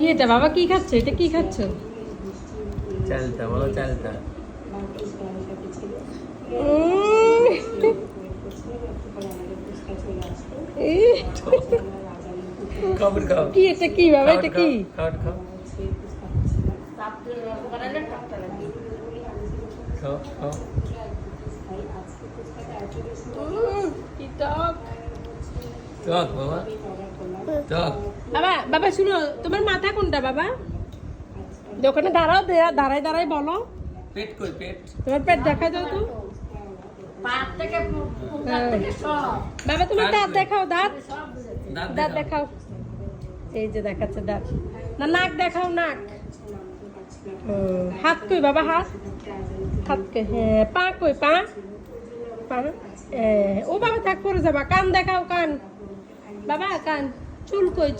কি এটা বাবা, কি খাচ্ছ? এটা কি খাচ্ছ? চালতা বলো, চালতা। খাবার খাও। কি এটা, কি বাবা, এটা কি? খাবার খাও, খাও খাও। কি টক। টক বাবা, টক। বাবা বাবা শুনো, তোমার মাথা কোনটা বাবা? দোকানে দাঁড়াও, দাঁড়ায় দাঁড়ায় বলো। পেট কই, পেট? তোমার পেট দেখা যাও তো। বাবা তোমার দাঁত দেখাও, দাঁত দাঁত দেখাও। এই যে দেখাচ্ছে দাঁত। না নাক দেখাও, নাক। হাত কই বাবা, হাত? হাত কই? হ্যাঁ। পা কই, পা? পা। ও বাবা থাক, পরে যাবা। কান দেখাও, কান বাবা, কান। চুল কই?